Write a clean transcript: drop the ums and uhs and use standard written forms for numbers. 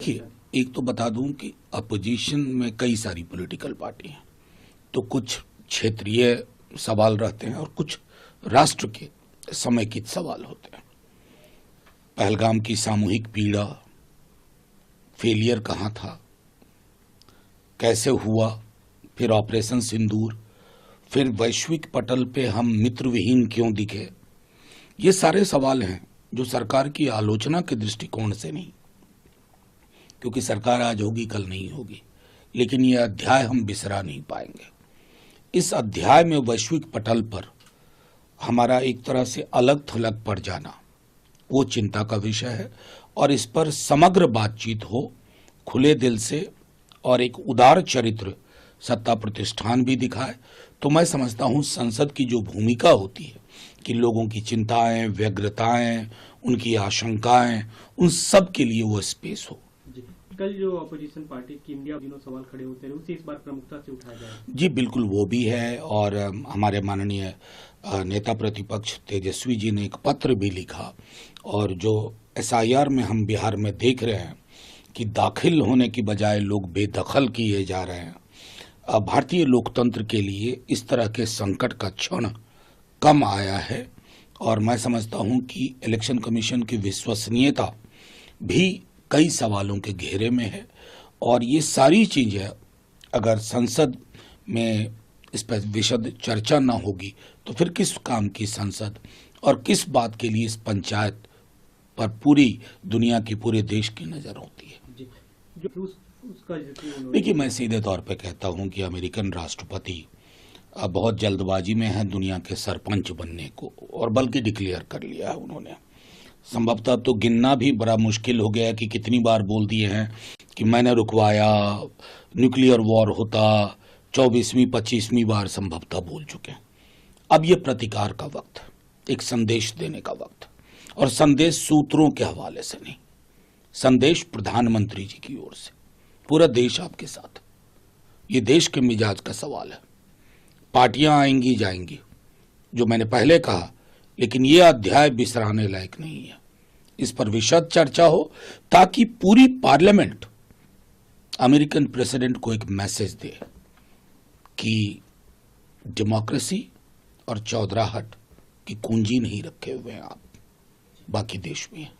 देखिए, एक तो बता दूं कि अपोजिशन में कई सारी पॉलिटिकल पार्टी हैं, तो कुछ क्षेत्रीय सवाल रहते हैं और कुछ राष्ट्र के समेकित सवाल होते हैं। पहलगाम की सामूहिक पीड़ा, फेलियर कहाँ था, कैसे हुआ, फिर ऑपरेशन सिंदूर, फिर वैश्विक पटल पे हम मित्रविहीन क्यों दिखे, ये सारे सवाल हैं जो सरकार की आलोचना के दृष्टिकोण से नहीं, क्योंकि सरकार आज होगी कल नहीं होगी, लेकिन यह अध्याय हम बिसरा नहीं पाएंगे। इस अध्याय में वैश्विक पटल पर हमारा एक तरह से अलग थलग पड़ जाना वो चिंता का विषय है, और इस पर समग्र बातचीत हो खुले दिल से और एक उदार चरित्र सत्ता प्रतिष्ठान भी दिखाए, तो मैं समझता हूं संसद की जो भूमिका होती है कि लोगों की चिंताएं, व्यग्रताएं, उनकी आशंकाएं, उन सब के लिए वो स्पेस हो। कल जो अपोजिशन पार्टी की इंडिया जिन्होंने सवाल खड़े होते हैं उसे इस बार प्रमुखता से उठाया जाए। जी बिल्कुल, वो भी है, और हमारे माननीय नेता प्रतिपक्ष तेजस्वी जी ने एक पत्र भी लिखा, और जो एसआईआर में हम बिहार में देख रहे हैं कि दाखिल होने की बजाय लोग बेदखल किए जा रहे हैं, भारतीय लोकतंत्र के लिए इस तरह के संकट का क्षण कम आया है, और मैं समझता हूं कि इलेक्शन कमीशन की विश्वसनीयता भी कई सवालों के घेरे में है, और ये सारी चीजें अगर संसद में इस पर विशद चर्चा ना होगी तो फिर किस काम की संसद, और किस बात के लिए इस पंचायत पर पूरी दुनिया की, पूरे देश की नजर होती है। देखिए, मैं सीधे तौर पे कहता हूं कि अमेरिकन राष्ट्रपति बहुत जल्दबाजी में है दुनिया के सरपंच बनने को, और बल्कि डिक्लेयर कर लिया है उन्होंने। संभवतः तो गिनना भी बड़ा मुश्किल हो गया कि कितनी बार बोल दिए हैं कि मैंने रुकवाया, न्यूक्लियर वॉर होता, 24वीं 25वीं बार संभवतः बोल चुके हैं। अब ये प्रतिकार का वक्त है, एक संदेश देने का वक्त है, और संदेश सूत्रों के हवाले से नहीं, संदेश प्रधानमंत्री जी की ओर से। पूरा देश आपके साथ, ये देश के मिजाज का सवाल है। पार्टियां आएंगी जाएंगी, जो मैंने पहले कहा, लेकिन ये अध्याय बिसराने लायक नहीं है। इस पर विशद चर्चा हो ताकि पूरी पार्लियामेंट अमेरिकन प्रेसिडेंट को एक मैसेज दे कि डेमोक्रेसी और चौधराहट की कुंजी नहीं रखे हुए हैं आप, बाकी देश में है।